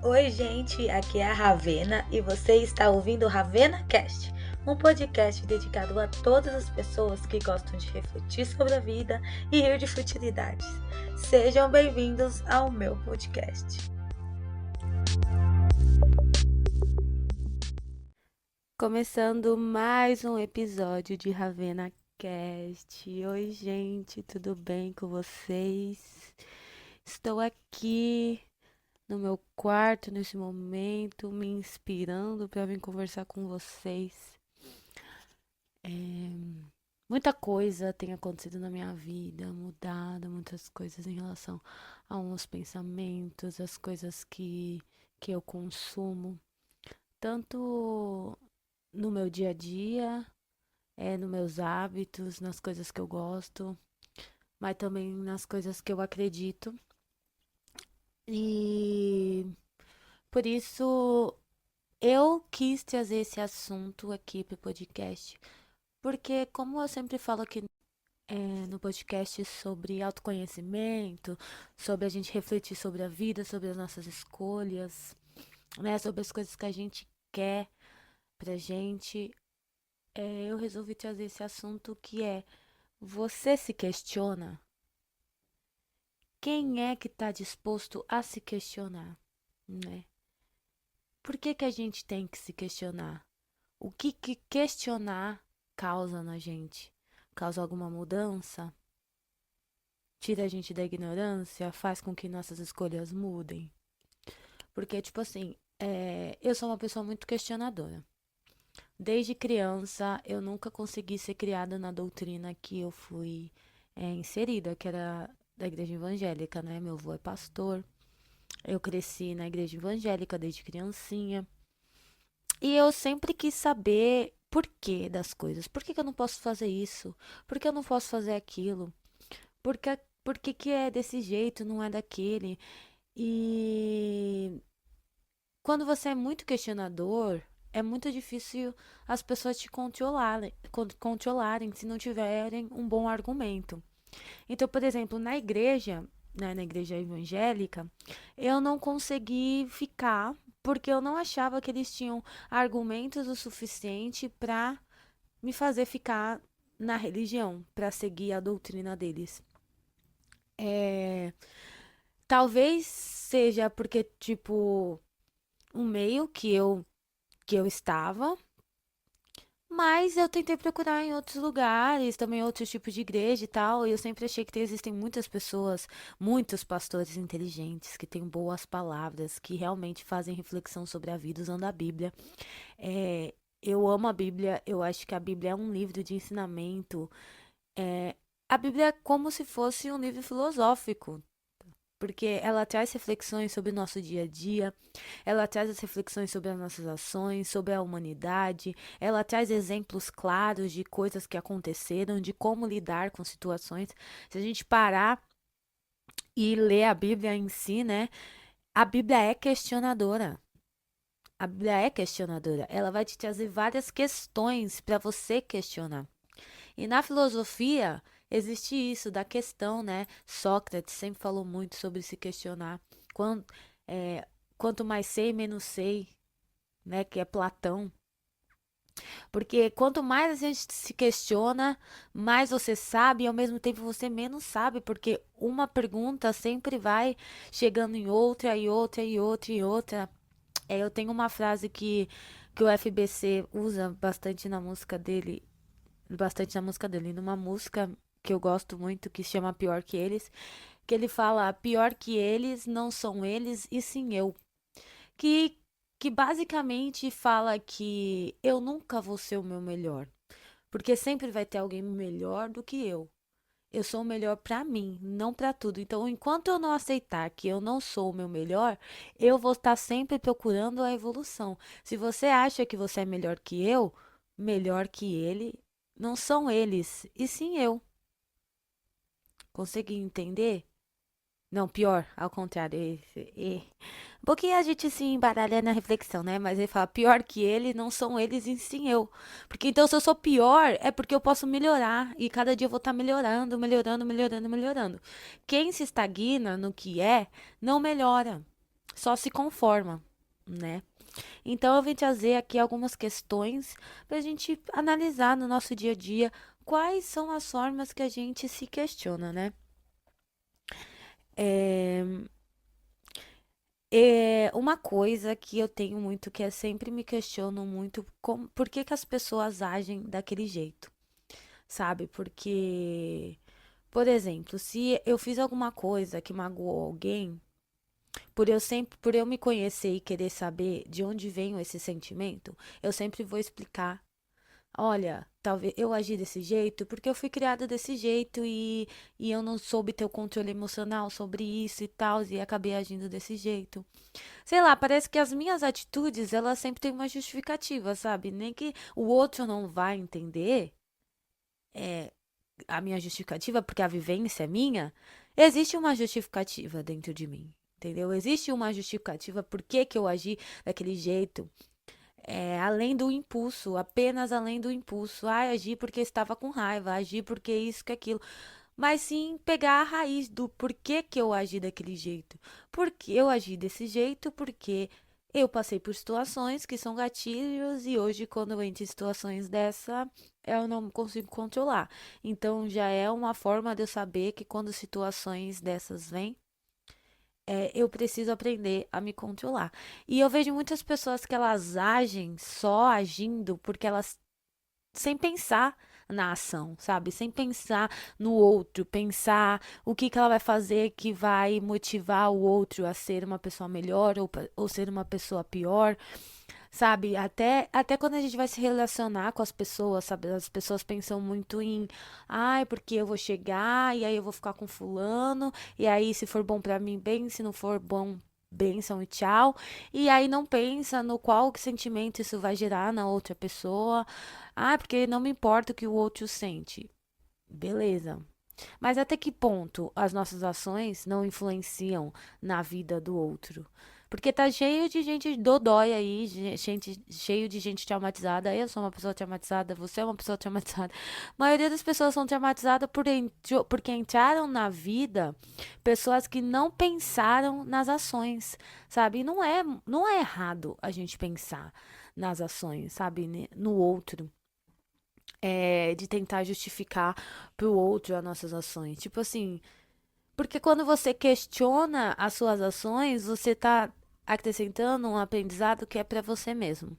Oi, gente, aqui é a Ravena e você está ouvindo o Ravena Cast, um podcast dedicado a todas as pessoas que gostam de refletir sobre a vida e rir de futilidades. Sejam bem-vindos ao meu podcast. Começando mais um episódio de Ravena Cast. Oi, gente, tudo bem com vocês? Estou aqui no meu quarto nesse momento, me inspirando para vir conversar com vocês. Muita coisa tem acontecido na minha vida, mudado muitas coisas em relação a uns pensamentos, as coisas que eu consumo, tanto no meu dia a dia, nos meus hábitos, nas coisas que eu gosto, mas também nas coisas que eu acredito. E por isso eu quis trazer esse assunto aqui para o podcast, porque como eu sempre falo aqui no podcast sobre autoconhecimento, sobre a gente refletir sobre a vida, sobre as nossas escolhas, né, sobre as coisas que a gente quer pra gente, eu resolvi trazer esse assunto que é: você se questiona? Quem é que está disposto a se questionar, né? Por que que a gente tem que se questionar? O que questionar causa na gente? Causa alguma mudança? Tira a gente da ignorância? Faz com que nossas escolhas mudem? Porque, tipo assim, eu sou uma pessoa muito questionadora. Desde criança, eu nunca consegui ser criada na doutrina que eu fui inserida, que era da igreja evangélica, né? Meu avô é pastor. Eu cresci na igreja evangélica desde criancinha. E eu sempre quis saber por que das coisas. Por que que eu não posso fazer isso? Por que eu não posso fazer aquilo? Por que que é desse jeito, não é daquele? E quando você é muito questionador, é muito difícil as pessoas te controlarem se não tiverem um bom argumento. Então, por exemplo, na igreja, né, na igreja evangélica, eu não consegui ficar porque eu não achava que eles tinham argumentos o suficiente para me fazer ficar na religião, para seguir a doutrina deles. É, talvez seja porque, tipo, um meio que eu estava, mas eu tentei procurar em outros lugares, também outros tipos de igreja e tal, e eu sempre achei que existem muitas pessoas, muitos pastores inteligentes, que têm boas palavras, que realmente fazem reflexão sobre a vida usando a Bíblia. É, eu amo a Bíblia, eu acho que a Bíblia é um livro de ensinamento. É, a Bíblia é como se fosse um livro filosófico, porque ela traz reflexões sobre o nosso dia a dia, ela traz as reflexões sobre as nossas ações, sobre a humanidade, ela traz exemplos claros de coisas que aconteceram, de como lidar com situações. Se a gente parar e ler a Bíblia em si, né? A Bíblia é questionadora. A Bíblia é questionadora. Ela vai te trazer várias questões para você questionar. E na filosofia existe isso da questão, né? Sócrates sempre falou muito sobre se questionar. Quanto, é, quanto mais sei, menos sei, né? Que é Platão. Porque quanto mais a gente se questiona, mais você sabe e ao mesmo tempo você menos sabe, porque uma pergunta sempre vai chegando em outra e outra e outra e outra. Eu tenho uma frase que o FBC usa bastante na música dele, numa música que eu gosto muito, que se chama Pior que Eles, que ele fala: pior que eles não são eles, e sim eu. Que, que basicamente fala que eu nunca vou ser o meu melhor, porque sempre vai ter alguém melhor do que eu. Eu sou o melhor pra mim, não pra tudo. Então, enquanto eu não aceitar que eu não sou o meu melhor, eu vou estar sempre procurando a evolução. Se você acha que você é melhor que eu, melhor que ele, não são eles, e sim eu. Consegui entender? Não, pior, ao contrário. Um pouquinho a gente se embaralha na reflexão, né? Mas ele fala, pior que ele, não são eles e sim eu. Porque então, se eu sou pior, é porque eu posso melhorar. E cada dia eu vou estar melhorando, melhorando, melhorando, melhorando. Quem se estagna no que é, não melhora. só se conforma, né? Então eu vim trazer aqui algumas questões para a gente analisar no nosso dia a dia quais são as formas que a gente se questiona, né? É, uma coisa que eu tenho muito, que é sempre me questiono muito, por que que as pessoas agem daquele jeito, sabe? Porque, por exemplo, se eu fiz alguma coisa que magoou alguém, por eu me conhecer e querer saber de onde vem esse sentimento, eu sempre vou explicar. Olha, talvez eu agi desse jeito porque eu fui criada desse jeito e eu não soube ter o controle emocional sobre isso e tal, e acabei agindo desse jeito. Sei lá, parece que as minhas atitudes, elas sempre têm uma justificativa, sabe? Nem que o outro não vai entender a minha justificativa, porque a vivência é minha, existe uma justificativa dentro de mim. Entendeu? Existe uma justificativa por que que eu agi daquele jeito. Além do impulso, apenas além do impulso. Ah, agi porque estava com raiva, agi porque isso, que aquilo. Mas sim pegar a raiz do porquê que eu agi daquele jeito. Porque eu agi desse jeito, porque eu passei por situações que são gatilhos e hoje, quando eu entro em situações dessa, eu não consigo controlar. Então já é uma forma de eu saber que quando situações dessas vêm, eu preciso aprender a me controlar. E eu vejo muitas pessoas que elas agem só agindo porque elas sem pensar na ação, sabe? Sem pensar no outro, pensar o que que ela vai fazer que vai motivar o outro a ser uma pessoa melhor ou ser uma pessoa pior. Sabe, até quando a gente vai se relacionar com as pessoas, sabe? As pessoas pensam muito em, ai, porque eu vou chegar e aí eu vou ficar com fulano, e aí se for bom pra mim, bem, se não for bom, bênção e tchau. E aí não pensa no qual sentimento isso vai gerar na outra pessoa. Ah, porque não me importa o que o outro sente. Beleza. Mas até que ponto as nossas ações não influenciam na vida do outro? Porque tá cheio de gente dodói aí, gente, cheio de gente traumatizada. Eu sou uma pessoa traumatizada, você é uma pessoa traumatizada. A maioria das pessoas são traumatizadas porque entraram na vida pessoas que não pensaram nas ações, sabe? E não é errado a gente pensar nas ações, sabe? No outro, de tentar justificar pro outro as nossas ações. Tipo assim, porque quando você questiona as suas ações, você tá acrescentando um aprendizado que é para você mesmo.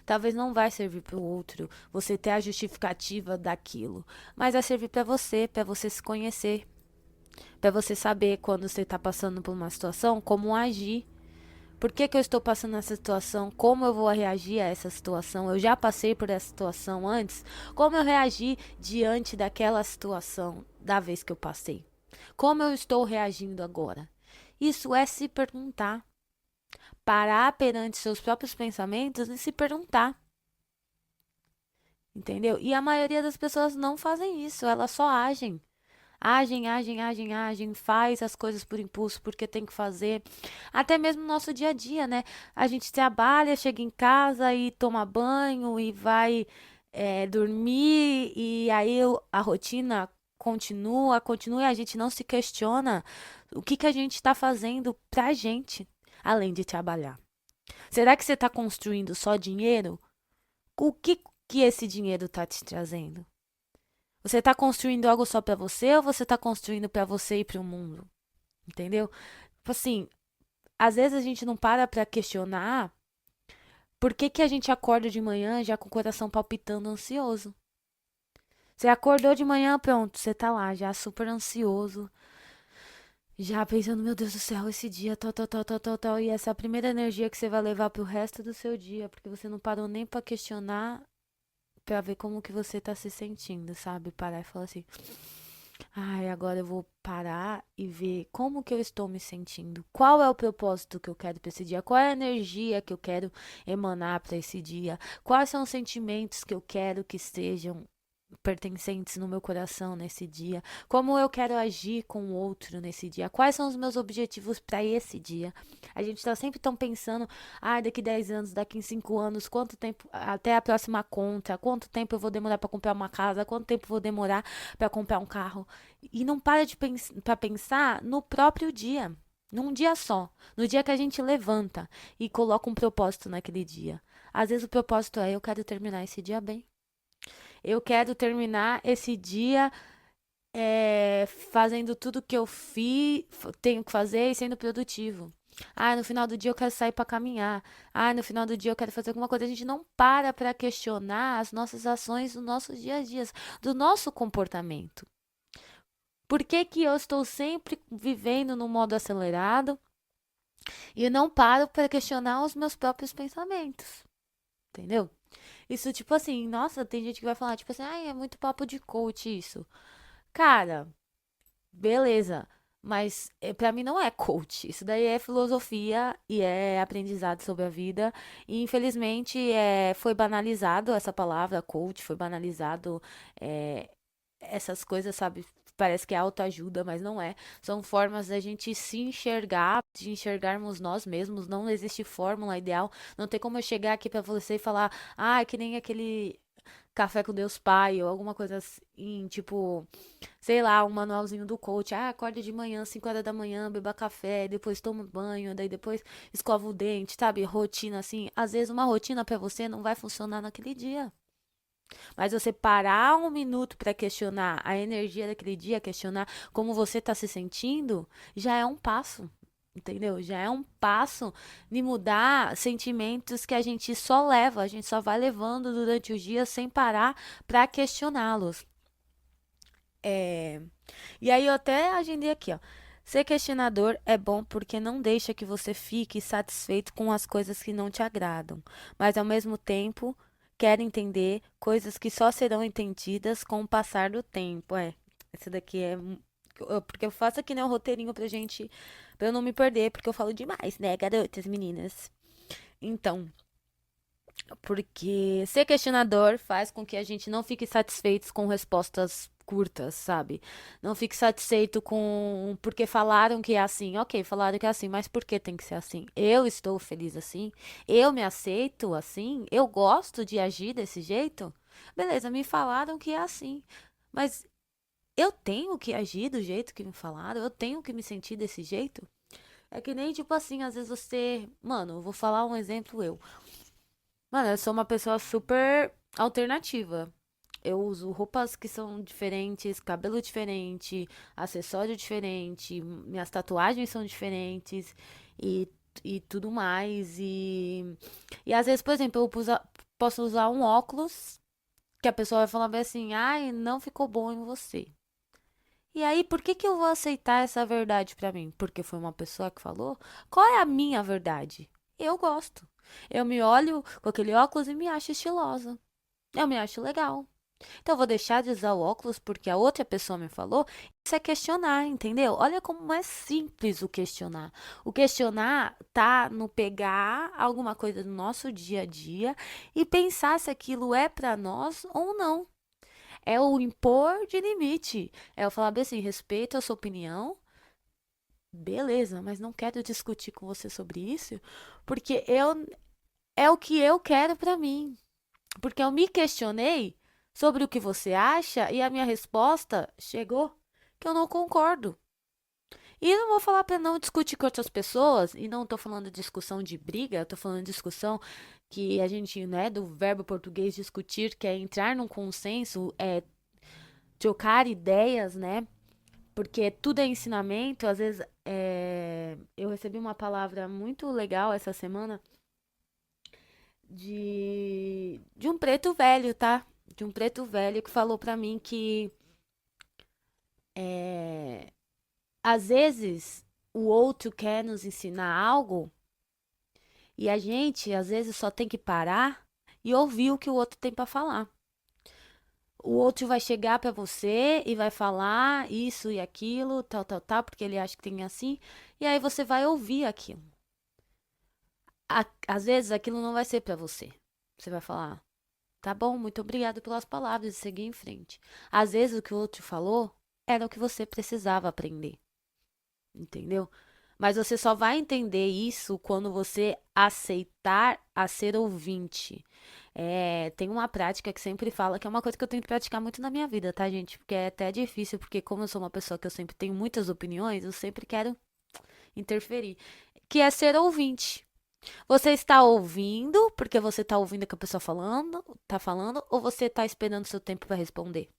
Talvez não vai servir para o outro, você ter a justificativa daquilo, mas vai servir para você se conhecer, para você saber quando você está passando por uma situação, como agir. Por que que eu estou passando essa situação? Como eu vou reagir a essa situação? Eu já passei por essa situação antes? Como eu reagi diante daquela situação da vez que eu passei? Como eu estou reagindo agora? Isso é se perguntar. Parar perante seus próprios pensamentos e se perguntar. Entendeu? E a maioria das pessoas não fazem isso, elas só agem. Agem, agem, agem, agem, faz as coisas por impulso, porque tem que fazer. Até mesmo no nosso dia a dia, né? A gente trabalha, chega em casa e toma banho e vai dormir, e aí a rotina continua, continua e a gente não se questiona o que que a gente está fazendo pra gente, além de trabalhar. Será que você está construindo só dinheiro? O que que esse dinheiro está te trazendo? Você está construindo algo só para você ou você está construindo para você e para o mundo? Entendeu? Tipo assim, às vezes a gente não para questionar por que que a gente acorda de manhã já com o coração palpitando ansioso. Você acordou de manhã, pronto, você tá lá já super ansioso, já pensando, meu Deus do céu, esse dia, tal, tal, tal, tal, tal, tal, e essa é a primeira energia que você vai levar pro resto do seu dia, porque você não parou nem para questionar, para ver como que você tá se sentindo, sabe? Parar e falar assim: ai, agora eu vou parar e ver como que eu estou me sentindo. Qual é o propósito que eu quero para esse dia? Qual é a energia que eu quero emanar para esse dia? Quais são os sentimentos que eu quero que estejam pertencentes no meu coração nesse dia? Como eu quero agir com o outro nesse dia? Quais são os meus objetivos para esse dia? A gente está sempre tão pensando, daqui 10 anos, daqui 5 anos, quanto tempo até a próxima conta, quanto tempo eu vou demorar para comprar uma casa, quanto tempo eu vou demorar para comprar um carro? E não para de para pensar no próprio dia. Num dia só. No dia que a gente levanta e coloca um propósito naquele dia. Às vezes o propósito é: eu quero terminar esse dia bem. Eu quero terminar esse dia fazendo tudo que eu tenho que fazer e sendo produtivo. Ah, no final do dia eu quero sair para caminhar. Ah, no final do dia eu quero fazer alguma coisa. A gente não para questionar as nossas ações do nosso dia a dia, do nosso comportamento. Por que que eu estou sempre vivendo no modo acelerado e não paro para questionar os meus próprios pensamentos? Entendeu? Isso, tipo assim, nossa, tem gente que vai falar, tipo assim, ai, é muito papo de coach isso. Cara, beleza. Mas pra mim não é coach. Isso daí é filosofia e é aprendizado sobre a vida. E infelizmente foi banalizado essa palavra coach, foi banalizado é, essas coisas, sabe? Parece que é autoajuda, mas não é. São formas da gente se enxergar, de enxergarmos nós mesmos. Não existe fórmula ideal. Não tem como eu chegar aqui pra você e falar, ah, é que nem aquele café com Deus Pai ou alguma coisa assim, tipo, sei lá, um manualzinho do coach. Ah, acorda de manhã, 5 horas da manhã, beba café, depois toma banho, daí depois escova o dente, sabe? Rotina assim. Às vezes uma rotina pra você não vai funcionar naquele dia. Mas você parar um minuto para questionar a energia daquele dia, questionar como você tá se sentindo, já é um passo. Entendeu? Já é um passo de mudar sentimentos que a gente só leva, a gente só vai levando durante o dia sem parar para questioná-los. É... E aí eu até agendei aqui, ó. Ser questionador é bom porque não deixa que você fique satisfeito com as coisas que não te agradam, mas ao mesmo tempo quer entender coisas que só serão entendidas com o passar do tempo. É, esse daqui é porque eu faço aqui, né, um roteirinho pra gente, pra eu não me perder, porque eu falo demais, né, garotas, meninas. Então, porque ser questionador faz com que a gente não fique satisfeitos com respostas curtas, sabe? Não fique satisfeito com porque falaram que é assim. Ok, falaram que é assim, mas por que tem que ser assim? Eu estou feliz assim? Eu me aceito assim? Eu gosto de agir desse jeito? Beleza, me falaram que é assim. Mas eu tenho que agir do jeito que me falaram? Eu tenho que me sentir desse jeito? É que nem tipo assim, às vezes você. Mano, eu vou falar um exemplo eu. Mano, eu sou uma pessoa super alternativa. Eu uso roupas que são diferentes, cabelo diferente, acessório diferente, minhas tatuagens são diferentes e, e tudo mais. E às vezes, por exemplo, posso usar um óculos que a pessoa vai falar bem assim, ai, não ficou bom em você. E aí, por que que eu vou aceitar essa verdade pra mim? Porque foi uma pessoa que falou? Qual é a minha verdade? Eu gosto. Eu me olho com aquele óculos e me acho estilosa. Eu me acho legal. Então eu vou deixar de usar o óculos porque a outra pessoa me falou. Isso é questionar, entendeu? Olha como é simples o questionar. O questionar tá no pegar alguma coisa do nosso dia a dia e pensar se aquilo é pra nós ou não. É o impor de limite. É eu falar bem assim, respeito a sua opinião, beleza, mas não quero discutir com você sobre isso, porque é o que eu quero pra mim. Porque eu me questionei sobre o que você acha e a minha resposta chegou que eu não concordo. E não vou falar para não discutir com outras pessoas, e não tô falando de discussão de briga, eu tô falando de discussão que a gente, né, do verbo português discutir, que é entrar num consenso, é trocar ideias, né? Porque tudo é ensinamento. Às vezes, eu recebi uma palavra muito legal essa semana de um preto velho, tá? De um preto velho que falou pra mim que é, às vezes o outro quer nos ensinar algo e a gente às vezes só tem que parar e ouvir o que o outro tem pra falar. O outro vai chegar pra você e vai falar isso e aquilo, tal, tal, tal, porque ele acha que tem assim, e aí você vai ouvir aquilo. Às vezes aquilo não vai ser pra você. Você vai falar, tá bom, muito obrigado pelas palavras e seguir em frente. Às vezes o que o outro falou era o que você precisava aprender, entendeu? Mas você só vai entender isso quando você aceitar a ser ouvinte. Tem uma prática que sempre fala, que é uma coisa que eu tenho que praticar muito na minha vida, tá, gente? Porque é até difícil, porque como eu sou uma pessoa que eu sempre tenho muitas opiniões, eu sempre quero interferir, que é ser ouvinte. Você está ouvindo porque você está ouvindo o que a pessoa tá falando, ou você está esperando seu tempo para responder?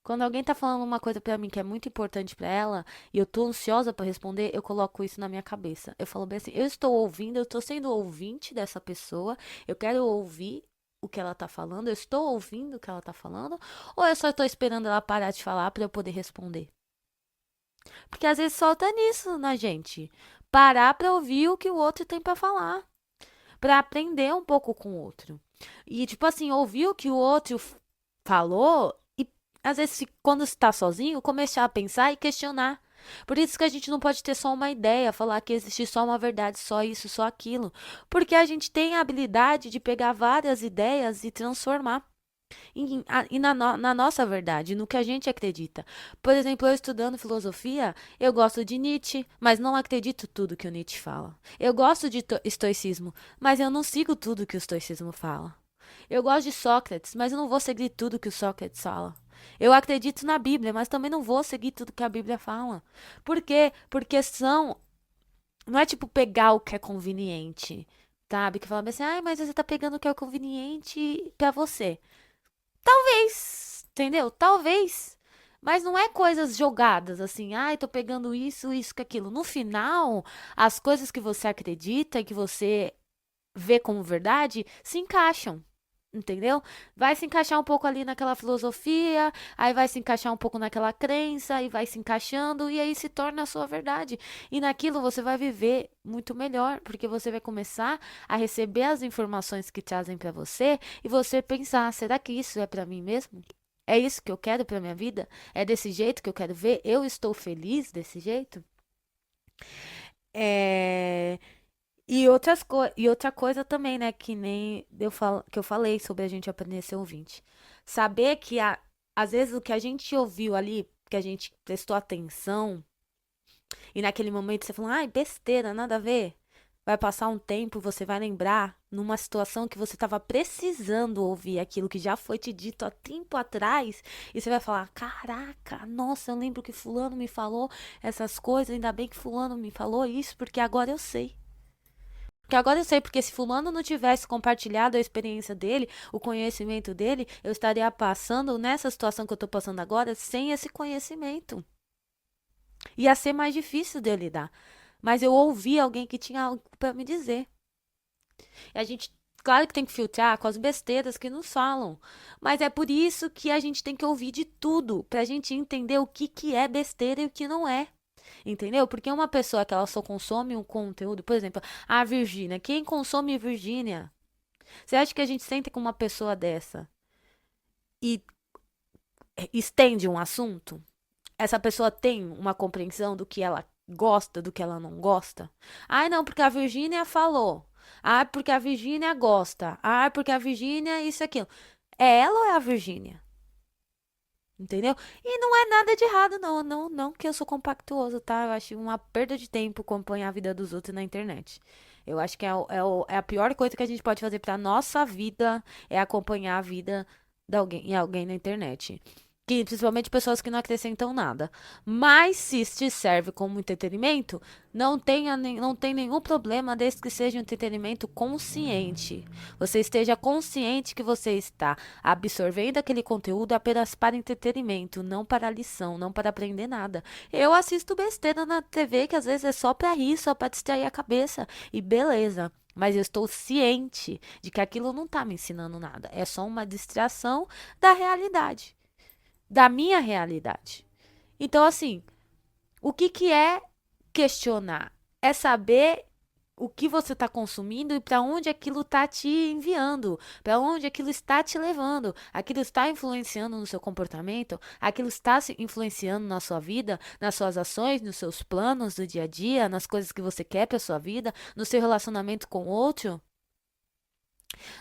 Quando alguém tá falando uma coisa pra mim que é muito importante pra ela e eu tô ansiosa pra responder, eu coloco isso na minha cabeça. Eu falo bem assim, eu estou ouvindo, eu tô sendo ouvinte dessa pessoa, eu quero ouvir o que ela tá falando, eu estou ouvindo o que ela tá falando, ou eu só tô esperando ela parar de falar pra eu poder responder? Porque às vezes falta nisso na gente. Parar pra ouvir o que o outro tem pra falar, pra aprender um pouco com o outro. E tipo assim, ouvir o que o outro falou e às vezes quando está sozinho, começar a pensar e questionar. Por isso que a gente não pode ter só uma ideia, falar que existe só uma verdade, só isso, só aquilo. Porque a gente tem a habilidade de pegar várias ideias e transformar na nossa verdade, no que a gente acredita. Por exemplo, eu estudando filosofia, eu gosto de Nietzsche, mas não acredito tudo que o Nietzsche fala. Eu gosto de estoicismo, mas eu não sigo tudo que o estoicismo fala. Eu gosto de Sócrates, mas eu não vou seguir tudo que o Sócrates fala. Eu acredito na Bíblia, mas também não vou seguir tudo que a Bíblia fala. Por quê? Porque são. Não é tipo pegar o que é conveniente, sabe? Que fala assim, ai, mas você tá pegando o que é conveniente pra você. Talvez, entendeu? Talvez. Mas não é coisas jogadas assim, ai, tô pegando isso, isso, que aquilo. No final, as coisas que você acredita e que você vê como verdade se encaixam. Entendeu? Vai se encaixar um pouco ali naquela filosofia, aí vai se encaixar um pouco naquela crença, e vai se encaixando, e aí se torna a sua verdade. E naquilo você vai viver muito melhor, porque você vai começar a receber as informações que trazem para você e você pensar: será que isso é para mim mesmo? É isso que eu quero para minha vida? É desse jeito que eu quero ver? Eu estou feliz desse jeito? É... e outra coisa também, né, que nem que eu falei sobre a gente aprender a ser ouvinte. Saber que às vezes o que a gente ouviu ali, que a gente prestou atenção, e naquele momento você falou, ai, besteira, nada a ver. Vai passar um tempo, você vai lembrar numa situação que você estava precisando ouvir aquilo que já foi te dito há tempo atrás, e você vai falar: caraca, nossa, eu lembro que Fulano me falou essas coisas, ainda bem que Fulano me falou isso, porque agora eu sei. Porque agora eu sei, porque se Fulano não tivesse compartilhado a experiência dele, o conhecimento dele, eu estaria passando nessa situação que eu tô passando agora sem esse conhecimento. Ia ser mais difícil de eu lidar. Mas eu ouvi alguém que tinha algo para me dizer. E a gente, claro que tem que filtrar com as besteiras que nos falam. Mas é por isso que a gente tem que ouvir de tudo, pra gente entender o que, que é besteira e o que não é. Entendeu? Porque uma pessoa que ela só consome um conteúdo, por exemplo, a Virgínia. Quem consome Virgínia? Você acha que a gente senta com uma pessoa dessa e estende um assunto? Essa pessoa tem uma compreensão do que ela gosta, do que ela não gosta? Ai, não, porque a Virgínia falou. Ah, porque a Virgínia gosta. Ah, porque a Virgínia isso e aquilo. É ela ou é a Virgínia? Entendeu? E não é nada de errado, não. Não, não que eu sou compactuoso, tá? Eu acho uma perda de tempo acompanhar a vida dos outros na internet. Eu acho que é a pior coisa que a gente pode fazer pra nossa vida é acompanhar a vida de alguém na internet. Que, principalmente pessoas que não acrescentam nada. Mas se te serve como entretenimento, não tem nenhum problema desde que seja um entretenimento consciente. Você esteja consciente que você está absorvendo aquele conteúdo apenas para entretenimento, não para lição, não para aprender nada. Eu assisto besteira na TV que às vezes é só para rir, só para distrair a cabeça. E beleza. Mas eu estou ciente de que aquilo não está me ensinando nada. É só uma distração da realidade, da minha realidade. Então, assim, o que, que é questionar? É saber o que você está consumindo e para onde aquilo está te enviando, para onde aquilo está te levando. Aquilo está influenciando no seu comportamento, aquilo está se influenciando na sua vida, nas suas ações, nos seus planos do dia a dia, nas coisas que você quer para sua vida, no seu relacionamento com o outro,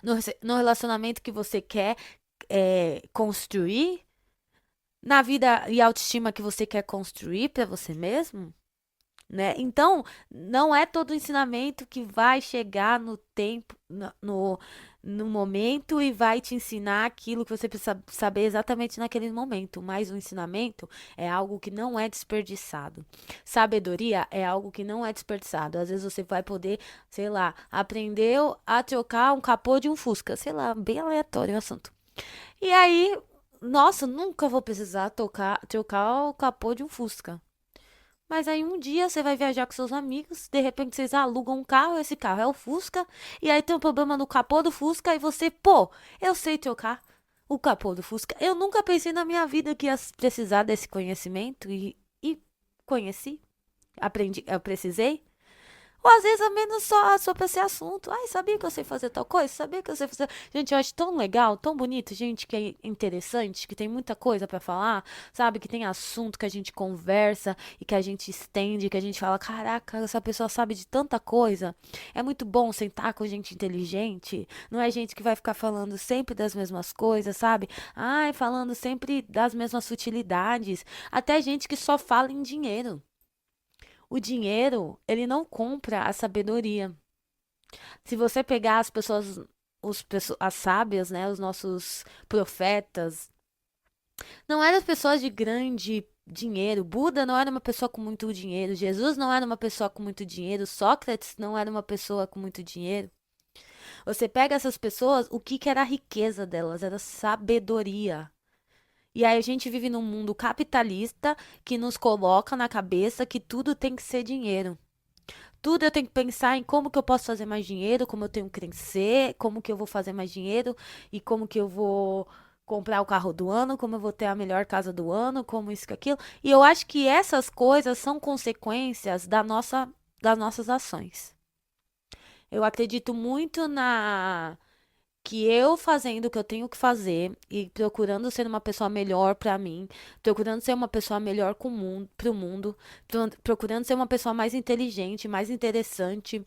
no relacionamento que você quer construir, na vida e autoestima que você quer construir para você mesmo. né? Então, não é todo ensinamento que vai chegar no tempo, no momento e vai te ensinar aquilo que você precisa saber exatamente naquele momento. Mas o ensinamento é algo que não é desperdiçado. Sabedoria é algo que não é desperdiçado. Às vezes você vai poder, sei lá, aprendeu a trocar um capô de um Fusca, sei lá, bem aleatório o assunto. E aí, nossa, nunca vou precisar trocar o capô de um Fusca. Mas aí um dia você vai viajar com seus amigos, de repente vocês alugam um carro, esse carro é o Fusca, e aí tem um problema no capô do Fusca e você, pô, eu sei trocar o capô do Fusca. Eu nunca pensei na minha vida que ia precisar desse conhecimento e conheci, aprendi, eu precisei. Ou às vezes é menos só sobre esse assunto. Ai, sabia que eu sei fazer tal coisa? Sabia que eu sei fazer. Gente, eu acho tão legal, tão bonito, gente que é interessante, que tem muita coisa pra falar, sabe? Que tem assunto que a gente conversa e que a gente estende, que a gente fala: caraca, essa pessoa sabe de tanta coisa. É muito bom sentar com gente inteligente. Não é gente que vai ficar falando sempre das mesmas coisas, sabe? Ai, falando sempre das mesmas sutilidades. Até gente que só fala em dinheiro. O dinheiro, ele não compra a sabedoria. Se você pegar as pessoas, as sábias, né, os nossos profetas, não eram pessoas de grande dinheiro. Buda não era uma pessoa com muito dinheiro. Jesus não era uma pessoa com muito dinheiro. Sócrates não era uma pessoa com muito dinheiro. Você pega essas pessoas, o que que era a riqueza delas? Era sabedoria. E aí a gente vive num mundo capitalista que nos coloca na cabeça que tudo tem que ser dinheiro. Tudo eu tenho que pensar em como que eu posso fazer mais dinheiro, como eu tenho que crescer, como que eu vou fazer mais dinheiro e como que eu vou comprar o carro do ano, como eu vou ter a melhor casa do ano, como isso que aquilo. E eu acho que essas coisas são consequências das nossas ações. Eu acredito muito na que eu fazendo o que eu tenho que fazer e procurando ser uma pessoa melhor pra mim, procurando ser uma pessoa melhor pro mundo, procurando ser uma pessoa mais inteligente, mais interessante,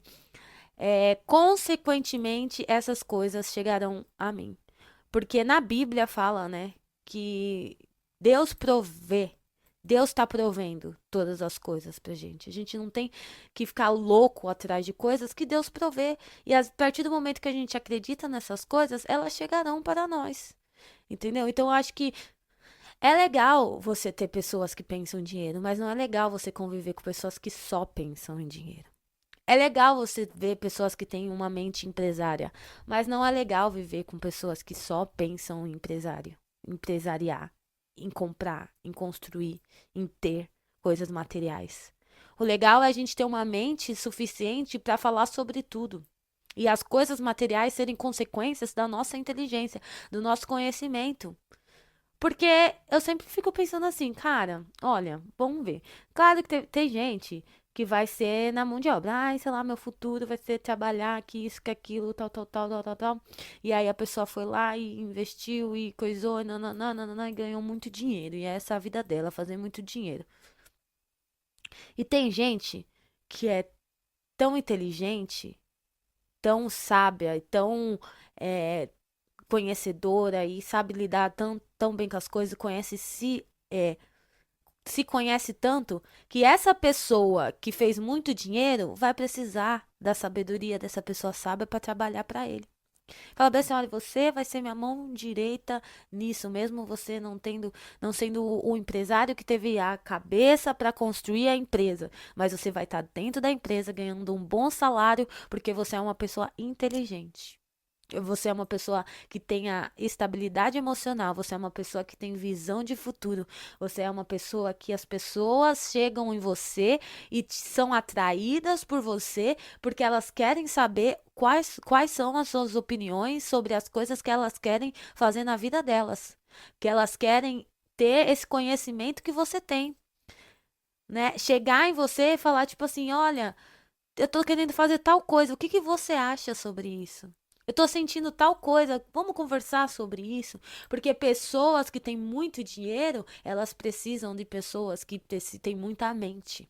consequentemente essas coisas chegarão a mim. Porque na Bíblia fala, né, que Deus provê. Deus está provendo todas as coisas pra gente. A gente não tem que ficar louco atrás de coisas que Deus provê. E a partir do momento que a gente acredita nessas coisas, elas chegarão para nós. Entendeu? Então eu acho que é legal você ter pessoas que pensam em dinheiro, mas não é legal você conviver com pessoas que só pensam em dinheiro. É legal você ver pessoas que têm uma mente empresária, mas não é legal viver com pessoas que só pensam em empresariar, em comprar, em construir, em ter coisas materiais. O legal é a gente ter uma mente suficiente para falar sobre tudo. E as coisas materiais serem consequências da nossa inteligência, do nosso conhecimento. Porque eu sempre fico pensando assim, cara, olha, vamos ver. Claro que tem gente que vai ser na mão de obra. Ai, sei lá, meu futuro vai ser trabalhar aqui, isso, que aquilo, tal, tal, tal, tal, tal, tal. E aí a pessoa foi lá e investiu e coisou, nananana, e ganhou muito dinheiro. E essa é a vida dela, fazer muito dinheiro. E tem gente que é tão inteligente, tão sábia e tão é, conhecedora e sabe lidar tão bem com as coisas, se conhece tanto que essa pessoa que fez muito dinheiro vai precisar da sabedoria dessa pessoa sábia para trabalhar para ele. Fala bem assim, olha, você vai ser minha mão direita nisso, mesmo você não sendo o empresário que teve a cabeça para construir a empresa, mas você vai estar dentro da empresa ganhando um bom salário porque você é uma pessoa inteligente. Você é uma pessoa que tem a estabilidade emocional, você é uma pessoa que tem visão de futuro, você é uma pessoa que as pessoas chegam em você e são atraídas por você porque elas querem saber quais são as suas opiniões sobre as coisas que elas querem fazer na vida delas, que elas querem ter esse conhecimento que você tem, né? Chegar em você e falar tipo assim, olha, eu tô querendo fazer tal coisa, o que que você acha sobre isso? Eu tô sentindo tal coisa, vamos conversar sobre isso? Porque pessoas que têm muito dinheiro, elas precisam de pessoas que têm muita mente,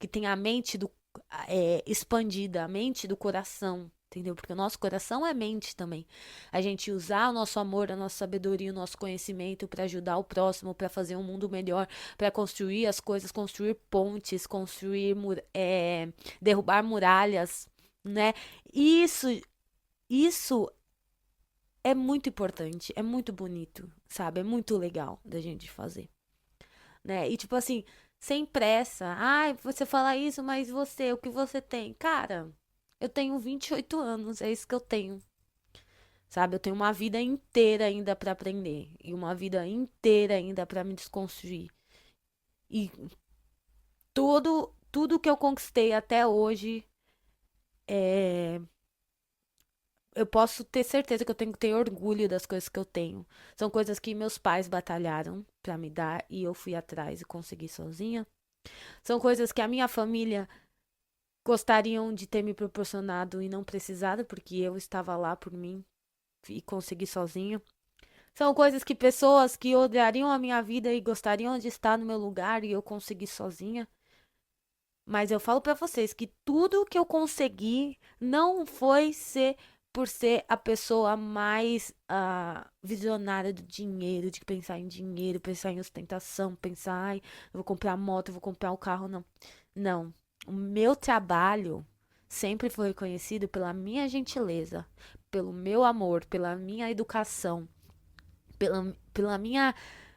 que têm a mente expandida, a mente do coração. Entendeu? Porque o nosso coração é mente também. A gente usar o nosso amor, a nossa sabedoria, o nosso conhecimento para ajudar o próximo, para fazer um mundo melhor, para construir as coisas, construir pontes, derrubar muralhas, né? Isso, isso é muito importante, é muito bonito, sabe? É muito legal da gente fazer, né? E tipo assim, sem pressa. Ai, você fala isso, mas você, o que você tem? Cara, eu tenho 28 anos, é isso que eu tenho. Sabe, eu tenho uma vida inteira ainda pra aprender e uma vida inteira ainda pra me desconstruir. E tudo que eu conquistei até hoje, é, eu posso ter certeza que eu tenho que ter orgulho das coisas que eu tenho. São coisas que meus pais batalharam pra me dar e eu fui atrás e consegui sozinha. São coisas que a minha família gostariam de ter me proporcionado e não precisado, porque eu estava lá por mim e consegui sozinha. São coisas que pessoas que olhariam a minha vida e gostariam de estar no meu lugar e eu consegui sozinha. Mas eu falo pra vocês que tudo que eu consegui não foi ser por ser a pessoa mais visionária do dinheiro, de pensar em dinheiro, pensar em ostentação, pensar, ai, eu vou comprar moto, eu vou comprar o carro, não. Não. O meu trabalho sempre foi reconhecido pela minha gentileza, pelo meu amor, pela minha educação, pela minha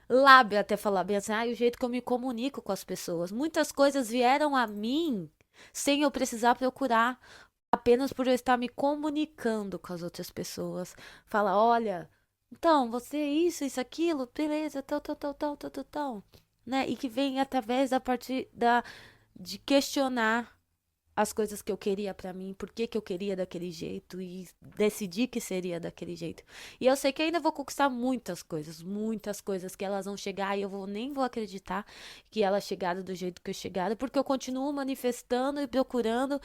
lábia até falar bem assim, o jeito que eu me comunico com as pessoas. Muitas coisas vieram a mim sem eu precisar procurar, apenas por eu estar me comunicando com as outras pessoas. Fala, olha, então, você é isso, aquilo, beleza, tal, tal, tal, tal, tal, tal, tal. Né? E que vem através da parte de questionar as coisas que eu queria pra mim, por que que eu queria daquele jeito e decidi que seria daquele jeito. E eu sei que ainda vou conquistar muitas coisas que elas vão chegar e eu nem vou acreditar que elas chegaram do jeito que eu chegaram, porque eu continuo manifestando e procurando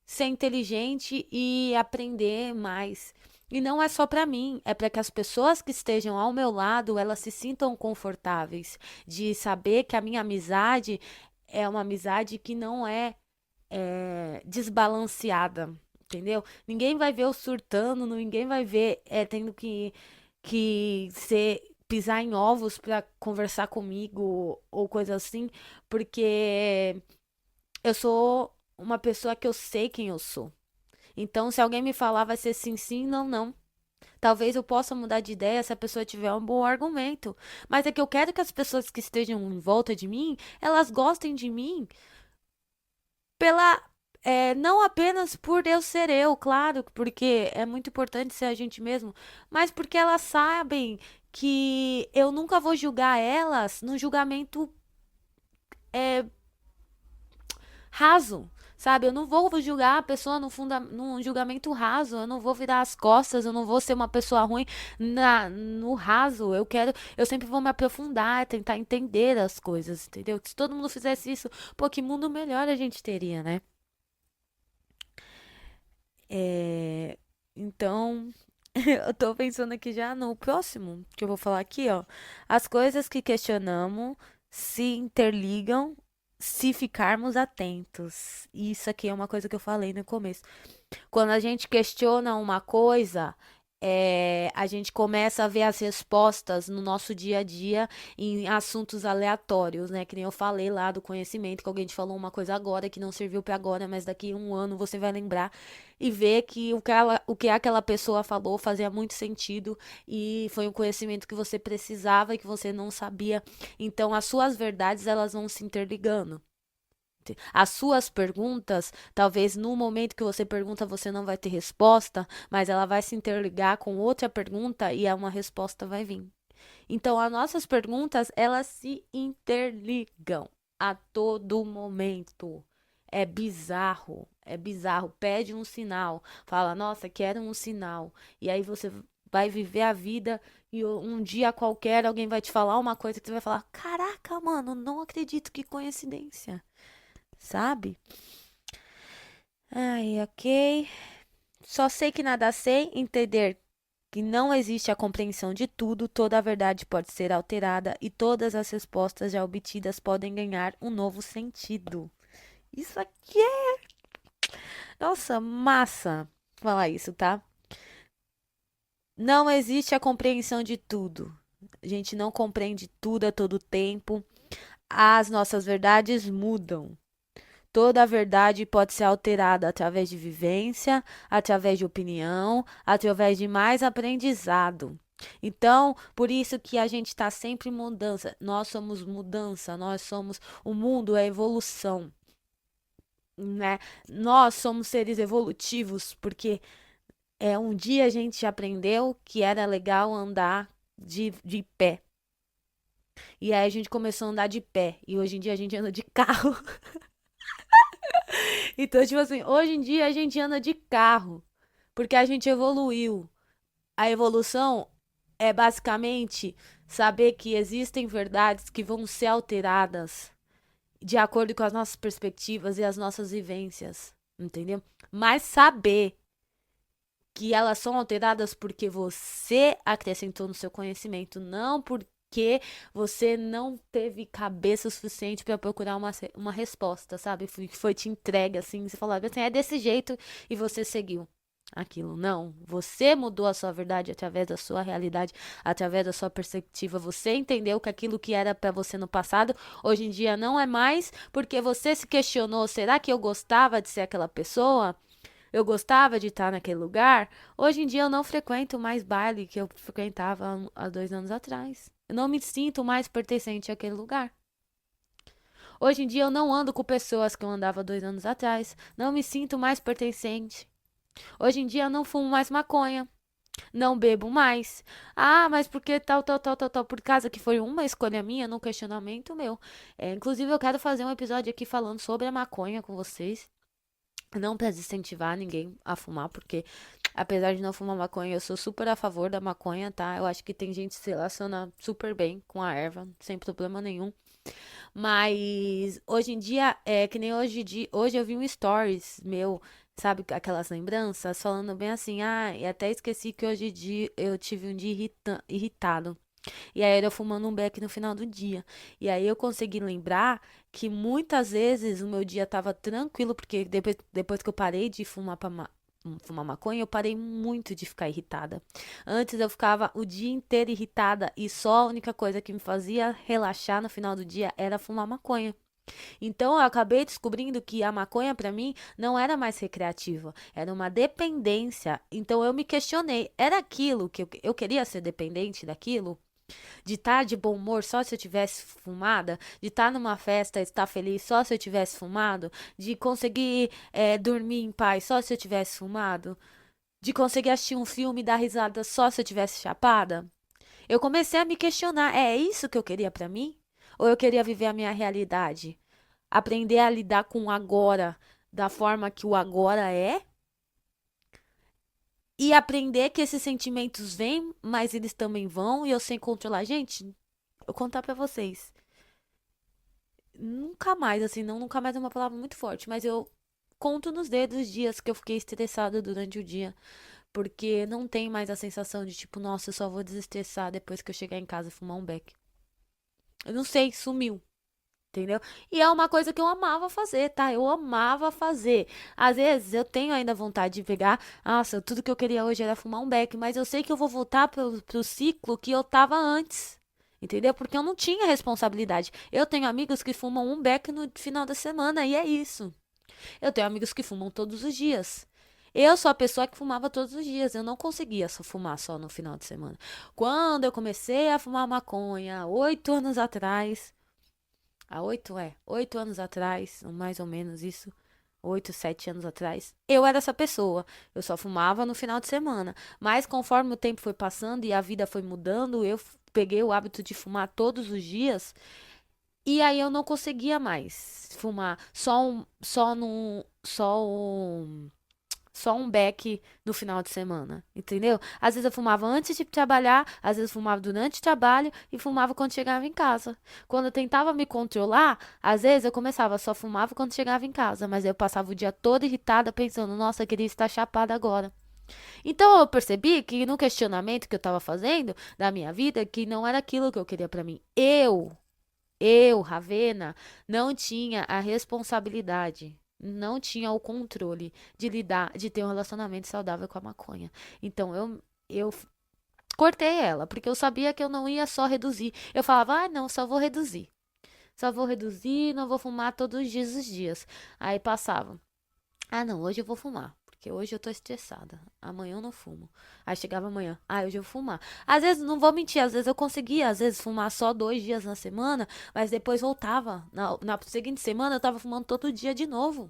ser inteligente e aprender mais. E não é só para mim, é para que as pessoas que estejam ao meu lado, elas se sintam confortáveis de saber que a minha amizade é uma amizade que não desbalanceada, entendeu? Ninguém vai ver eu surtando, ninguém vai ver tendo que ser pisar em ovos para conversar comigo ou coisa assim, porque eu sou uma pessoa que eu sei quem eu sou. Então, se alguém me falar, vai ser sim, sim, não, não. Talvez eu possa mudar de ideia se a pessoa tiver um bom argumento. Mas é que eu quero que as pessoas que estejam em volta de mim, elas gostem de mim pela não apenas por eu ser eu, claro, porque é muito importante ser a gente mesmo, mas porque elas sabem que eu nunca vou julgar elas num julgamento é, raso, sabe? Eu não vou julgar a pessoa num julgamento raso, eu não vou virar as costas, eu não vou ser uma pessoa ruim no raso. Eu sempre vou me aprofundar, tentar entender as coisas, entendeu? Se todo mundo fizesse isso, pô, que mundo melhor a gente teria, né? É, então, eu tô pensando aqui já no próximo que eu vou falar aqui, ó. As coisas que questionamos se interligam se ficarmos atentos. Isso aqui é uma coisa que eu falei no começo. Quando a gente questiona uma coisa, a gente começa a ver as respostas no nosso dia a dia em assuntos aleatórios, né? Que nem eu falei lá do conhecimento, que alguém te falou uma coisa agora que não serviu para agora, mas daqui a um ano você vai lembrar e ver que o que aquela pessoa falou fazia muito sentido e foi um conhecimento que você precisava e que você não sabia. Então, as suas verdades, elas vão se interligando. As suas perguntas, talvez no momento que você pergunta você não vai ter resposta, mas ela vai se interligar com outra pergunta e uma resposta vai vir. Então, as nossas perguntas, elas se interligam a todo momento. É bizarro, é bizarro. Pede um sinal, fala, nossa, quero um sinal. E aí você vai viver a vida e um dia qualquer alguém vai te falar uma coisa que você vai falar, caraca, mano, não acredito, que coincidência, sabe? Ai, ok. Só sei que nada sei, entender que não existe a compreensão de tudo, toda a verdade pode ser alterada e todas as respostas já obtidas podem ganhar um novo sentido. Isso aqui é, nossa, massa. falar isso, tá? Não existe a compreensão de tudo. A gente não compreende tudo a todo tempo. As nossas verdades mudam. Toda a verdade pode ser alterada através de vivência, através de opinião, através de mais aprendizado. Então, por isso que a gente está sempre em mudança. Nós somos mudança, nós somos. O mundo é evolução, né? Nós somos seres evolutivos, porque um dia a gente aprendeu que era legal andar de pé. E aí a gente começou a andar de pé. E hoje em dia a gente anda de carro. Então, tipo assim, hoje em dia a gente anda de carro. Porque a gente evoluiu. A evolução é basicamente saber que existem verdades que vão ser alteradas de acordo com as nossas perspectivas e as nossas vivências. Entendeu? Mas saber que elas são alteradas porque você acrescentou no seu conhecimento, não porque você não teve cabeça o suficiente para procurar uma resposta, sabe? Foi te entregue assim, você falou assim, é desse jeito e você seguiu aquilo. Não, você mudou a sua verdade através da sua realidade, através da sua perspectiva. Você entendeu que aquilo que era para você no passado, hoje em dia não é mais, porque você se questionou, será que eu gostava de ser aquela pessoa? Eu gostava de estar naquele lugar. Hoje em dia eu não frequento mais baile que eu frequentava há 2 anos atrás. Eu não me sinto mais pertencente àquele lugar. Hoje em dia eu não ando com pessoas que eu andava 2 anos atrás. Não me sinto mais pertencente. Hoje em dia eu não fumo mais maconha. Não bebo mais. Ah, mas por que tal, tal, tal, tal, tal? Por causa que foi uma escolha minha, num questionamento meu. Inclusive, eu quero fazer um episódio aqui falando sobre a maconha com vocês. Não para incentivar ninguém a fumar, porque apesar de não fumar maconha, eu sou super a favor da maconha, tá? Eu acho que tem gente que se relaciona super bem com a erva, sem problema nenhum. Mas hoje em dia, que nem hoje eu vi um stories meu, sabe, aquelas lembranças, falando bem assim, e até esqueci que hoje eu tive um dia irritado. E aí era eu fumando um beck no final do dia. E aí eu consegui lembrar que muitas vezes o meu dia tava tranquilo, porque depois que eu parei de fumar maconha, eu parei muito de ficar irritada. Antes eu ficava o dia inteiro irritada e só a única coisa que me fazia relaxar no final do dia era fumar maconha. Então eu acabei descobrindo que a maconha para mim não era mais recreativa, era uma dependência. Então eu me questionei, era aquilo que eu queria ser dependente daquilo? De estar de bom humor só se eu tivesse fumada, de estar numa festa e estar feliz só se eu tivesse fumado, de conseguir dormir em paz só se eu tivesse fumado, de conseguir assistir um filme e dar risada só se eu tivesse chapada. Eu comecei a me questionar, é isso que eu queria pra mim? Ou eu queria viver a minha realidade? Aprender a lidar com o agora da forma que o agora é? E aprender que esses sentimentos vêm, mas eles também vão e eu sei controlar. Gente, eu contar pra vocês. Nunca mais, assim, não, nunca mais é uma palavra muito forte, mas eu conto nos dedos os dias que eu fiquei estressada durante o dia, porque não tem mais a sensação de tipo, nossa, eu só vou desestressar depois que eu chegar em casa e fumar um beck. Eu não sei, sumiu. Entendeu? E é uma coisa que eu amava fazer, tá? Eu amava fazer. Às vezes eu tenho ainda vontade de pegar. Nossa, tudo que eu queria hoje era fumar um beck, mas eu sei que eu vou voltar pro ciclo que eu tava antes. Entendeu? Porque eu não tinha responsabilidade. Eu tenho amigos que fumam um beck no final da semana e é isso. Eu tenho amigos que fumam todos os dias. Eu sou a pessoa que fumava todos os dias. Eu não conseguia só fumar só no final de semana. Quando eu comecei a fumar maconha, 8 anos atrás, há 8 anos atrás, mais ou menos isso, 8, 7 anos atrás, eu era essa pessoa. Eu só fumava no final de semana. Mas conforme o tempo foi passando e a vida foi mudando, eu peguei o hábito de fumar todos os dias. E aí eu não conseguia mais fumar só um beck no final de semana, entendeu? Às vezes eu fumava antes de trabalhar, às vezes eu fumava durante o trabalho e fumava quando chegava em casa. Quando eu tentava me controlar, às vezes eu começava, só fumava quando chegava em casa, mas eu passava o dia todo irritada pensando, nossa, eu queria estar chapada agora. Então eu percebi que no questionamento que eu estava fazendo da minha vida, que não era aquilo que eu queria para mim. Eu, Ravena, não tinha a responsabilidade. não tinha o controle de lidar, de ter um relacionamento saudável com a maconha. Então eu cortei ela, porque eu sabia que eu não ia só reduzir. Eu falava, ah, não, só vou reduzir. Só vou reduzir, não vou fumar todos os dias. Aí passava. Ah, não, hoje eu vou fumar. Porque hoje eu tô estressada. Amanhã eu não fumo. Aí chegava amanhã. Ah, hoje eu vou fumar. Às vezes, não vou mentir, às vezes eu conseguia, às vezes, fumar só 2 dias na semana, mas depois voltava. Na seguinte semana eu tava fumando todo dia de novo.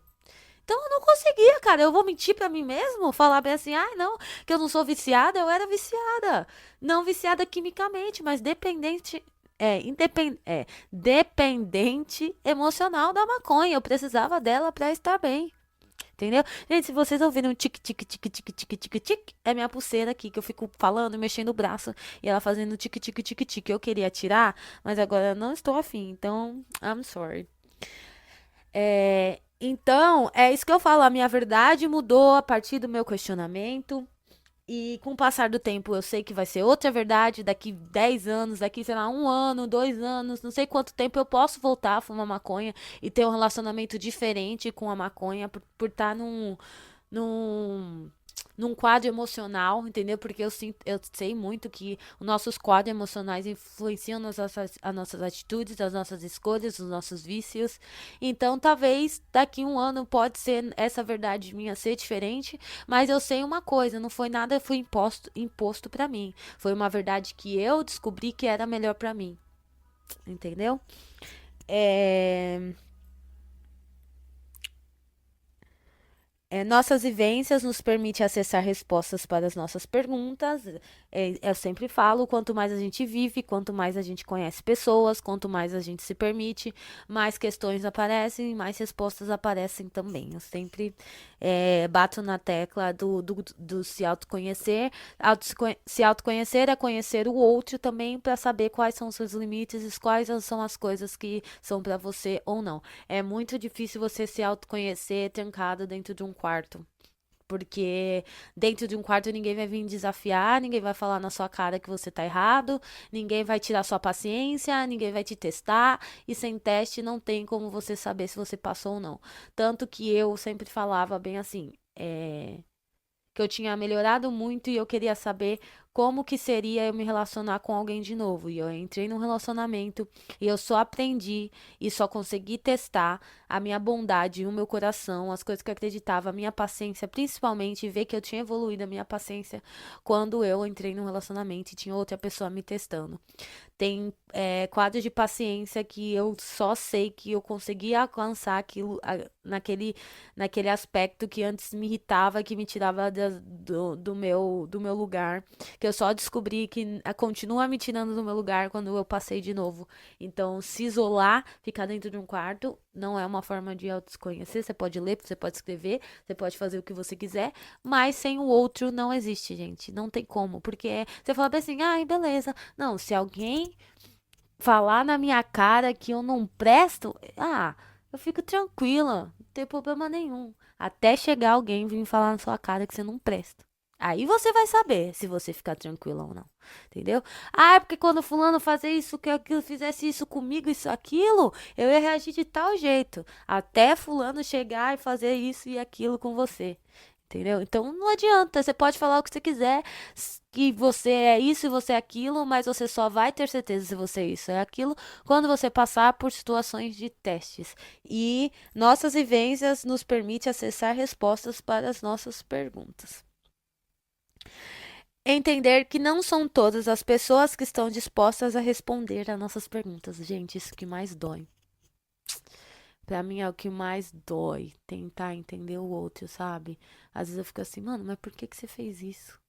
Então eu não conseguia, cara. Eu vou mentir pra mim mesmo? Falar bem assim, ai, não, que eu não sou viciada, eu era viciada. Não viciada quimicamente, mas dependente. Dependente emocional da maconha. Eu precisava dela pra estar bem. Entendeu? Gente, se vocês ouvirem um tique, tique, tique, tique, tique, tique, tique, é minha pulseira aqui, que eu fico falando, mexendo o braço, e ela fazendo tique, tique, tique, tique. Eu queria tirar, mas agora eu não estou afim, então, I'm sorry. Então, é isso que eu falo, a minha verdade mudou a partir do meu questionamento. E com o passar do tempo, eu sei que vai ser outra verdade. Daqui 10 anos, daqui, sei lá, 1 ano, 2 anos, não sei quanto tempo eu posso voltar a fumar maconha e ter um relacionamento diferente com a maconha por estar num quadro emocional, entendeu? Porque eu sei muito que os nossos quadros emocionais influenciam as nossas atitudes, as nossas escolhas, os nossos vícios. Então, talvez daqui 1 ano pode ser essa verdade minha ser diferente, mas eu sei uma coisa, não foi nada foi imposto para mim. Foi uma verdade que eu descobri que era melhor para mim, entendeu? É, nossas vivências nos permitem acessar respostas para as nossas perguntas. Eu sempre falo, quanto mais a gente vive, quanto mais a gente conhece pessoas, quanto mais a gente se permite, mais questões aparecem, mais respostas aparecem também. Eu sempre bato na tecla do se autoconhecer. Se autoconhecer é conhecer o outro também para saber quais são os seus limites e quais são as coisas que são para você ou não. É muito difícil você se autoconhecer trancado dentro de um quarto. Porque dentro de um quarto ninguém vai vir desafiar, ninguém vai falar na sua cara que você tá errado, ninguém vai tirar sua paciência, ninguém vai te testar, e sem teste não tem como você saber se você passou ou não. Tanto que eu sempre falava bem assim, que eu tinha melhorado muito e eu queria saber como que seria eu me relacionar com alguém de novo. E eu entrei num relacionamento e eu só aprendi e só consegui testar a minha bondade, o meu coração, as coisas que eu acreditava, a minha paciência, principalmente, e ver que eu tinha evoluído a minha paciência quando eu entrei num relacionamento e tinha outra pessoa me testando. Tem quadros de paciência que eu só sei que eu consegui alcançar aquilo naquele aspecto que antes me irritava, que me tirava do meu lugar, que eu só descobri que continua me tirando do meu lugar quando eu passei de novo. Então, se isolar, ficar dentro de um quarto, não é uma forma de autoconhecer. Você pode ler, você pode escrever, você pode fazer o que você quiser, mas sem o outro não existe, gente. Não tem como, porque você fala bem assim, ai, beleza. Não, se alguém falar na minha cara que eu não presto, eu fico tranquila, não tem problema nenhum. Até chegar alguém vir falar na sua cara que você não presta. Aí você vai saber se você ficar tranquila ou não. Entendeu? Ah, é porque quando fulano fazer isso, que aquilo, fizesse isso comigo, isso, aquilo, eu ia reagir de tal jeito. Até fulano chegar e fazer isso e aquilo com você. Entendeu? Então não adianta, você pode falar o que você quiser, que você é isso e você é aquilo, mas você só vai ter certeza se você é isso e aquilo quando você passar por situações de testes. E nossas vivências nos permitem acessar respostas para as nossas perguntas. Entender que não são todas as pessoas que estão dispostas a responder a nossas perguntas. Gente, isso que mais dói. Pra mim é o que mais dói, tentar entender o outro, sabe? Às vezes eu fico assim, mano, mas por que que você fez isso?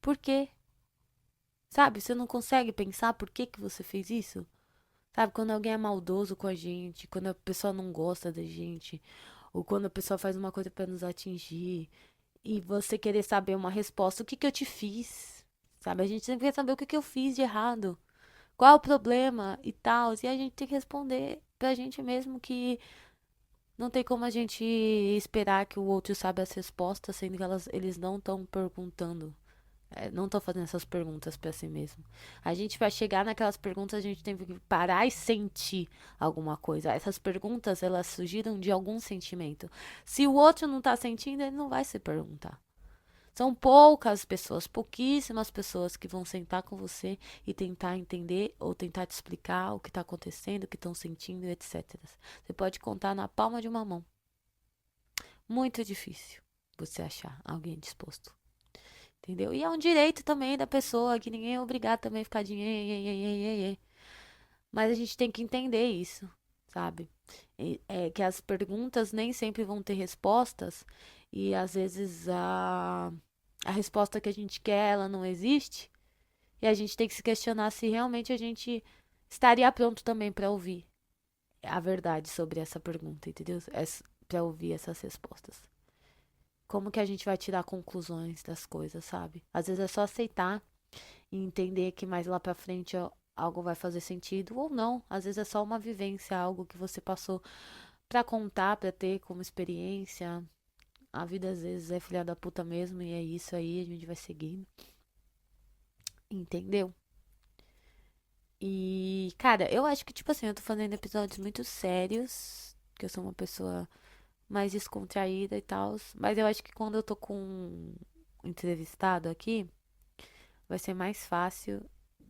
Por quê? Sabe? Você não consegue pensar por que que você fez isso? Sabe? Quando alguém é maldoso com a gente, quando a pessoa não gosta da gente, ou quando a pessoa faz uma coisa pra nos atingir, e você querer saber uma resposta, o que que eu te fiz? Sabe? A gente sempre quer saber o que que eu fiz de errado. Qual é o problema e tal. E a gente tem que responder pra gente mesmo que não tem como a gente esperar que o outro saiba as respostas, sendo que eles não estão perguntando. Não tô fazendo essas perguntas pra si mesmo. A gente, pra chegar naquelas perguntas, a gente tem que parar e sentir alguma coisa. Essas perguntas, elas surgiram de algum sentimento. Se o outro não tá sentindo, ele não vai se perguntar. São poucas pessoas, pouquíssimas pessoas que vão sentar com você e tentar entender ou tentar te explicar o que está acontecendo, o que estão sentindo, etc. Você pode contar na palma de uma mão. Muito difícil você achar alguém disposto. Entendeu? E é um direito também da pessoa, que ninguém é obrigado também a ficar de. Mas a gente tem que entender isso, sabe? É que as perguntas nem sempre vão ter respostas e às vezes a resposta que a gente quer, ela não existe. E a gente tem que se questionar se realmente a gente estaria pronto também para ouvir a verdade sobre essa pergunta, entendeu? Para ouvir essas respostas. Como que a gente vai tirar conclusões das coisas, sabe? Às vezes é só aceitar e entender que mais lá pra frente algo vai fazer sentido ou não. Às vezes é só uma vivência, algo que você passou pra contar, pra ter como experiência. A vida às vezes é filha da puta mesmo e é isso aí, a gente vai seguindo. Entendeu? E, cara, eu acho que, tipo assim, eu tô fazendo episódios muito sérios, que eu sou uma pessoa mais descontraída e tal. Mas eu acho que quando eu tô com um entrevistado aqui, vai ser mais fácil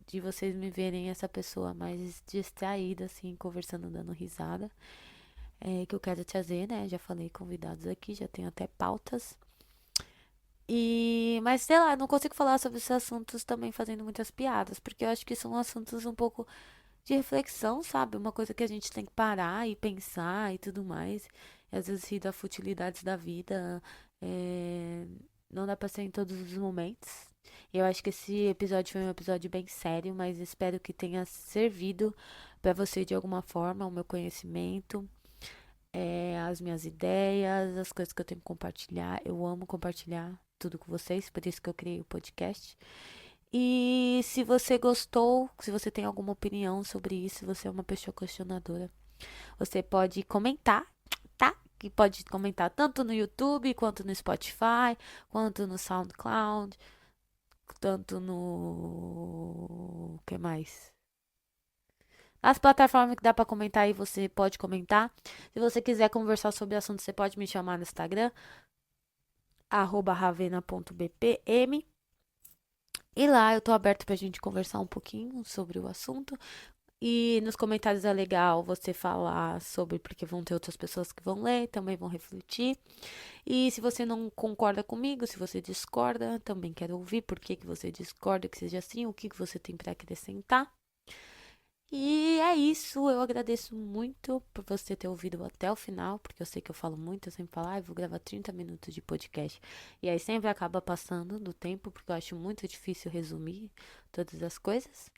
de vocês me verem essa pessoa mais distraída, assim, conversando, dando risada. É, que eu quero trazer, né? Já falei convidados aqui, já tenho até pautas. Mas sei lá, eu não consigo falar sobre esses assuntos também fazendo muitas piadas, porque eu acho que são assuntos um pouco de reflexão, sabe? Uma coisa que a gente tem que parar e pensar e tudo mais. E às vezes rir da futilidades da vida. é, Não dá pra ser em todos os momentos. Eu acho que esse episódio foi um episódio bem sério, mas espero que tenha servido pra você de alguma forma, o meu conhecimento, as minhas ideias, as coisas que eu tenho que compartilhar. Eu amo compartilhar tudo com vocês, por isso que eu criei o podcast. E se você gostou, se você tem alguma opinião sobre isso, se você é uma pessoa questionadora, você pode comentar, tá? Que pode comentar tanto no YouTube, quanto no Spotify, quanto no SoundCloud, tanto no. O que mais? As plataformas que dá pra comentar aí, você pode comentar. Se você quiser conversar sobre o assunto, você pode me chamar no Instagram, @ravena.bpm. E lá eu tô aberto pra gente conversar um pouquinho sobre o assunto. E nos comentários é legal você falar sobre, porque vão ter outras pessoas que vão ler, também vão refletir. E se você não concorda comigo, se você discorda, também quero ouvir por que que você discorda que seja assim, o que que você tem para acrescentar. E é isso, eu agradeço muito por você ter ouvido até o final, porque eu sei que eu falo muito, eu sempre falo, vou gravar 30 minutos de podcast. E aí sempre acaba passando do tempo, porque eu acho muito difícil resumir todas as coisas.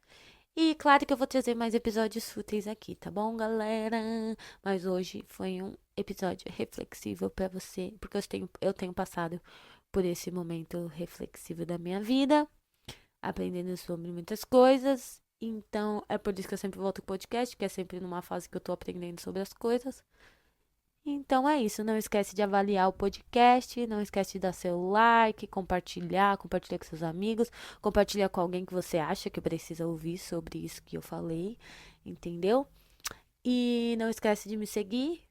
E claro que eu vou trazer mais episódios fúteis aqui, tá bom, galera? Mas hoje foi um episódio reflexivo pra você, porque eu tenho passado por esse momento reflexivo da minha vida, aprendendo sobre muitas coisas. Então, é por isso que eu sempre volto com o podcast, que é sempre numa fase que eu tô aprendendo sobre as coisas. Então é isso, não esquece de avaliar o podcast, não esquece de dar seu like, compartilhar com seus amigos, compartilhar com alguém que você acha que precisa ouvir sobre isso que eu falei, entendeu? E não esquece de me seguir.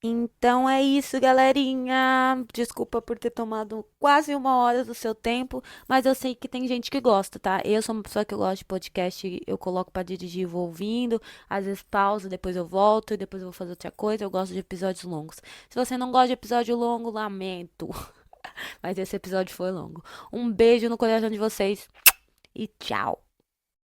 Então é isso, galerinha. Desculpa por ter tomado quase uma hora do seu tempo, mas eu sei que tem gente que gosta, tá? Eu sou uma pessoa que eu gosto de podcast, eu coloco pra dirigir e vou ouvindo, às vezes pausa, depois eu volto, e depois eu vou fazer outra coisa. Eu gosto de episódios longos. Se você não gosta de episódio longo, lamento, mas esse episódio foi longo. Um beijo no coração de vocês e tchau.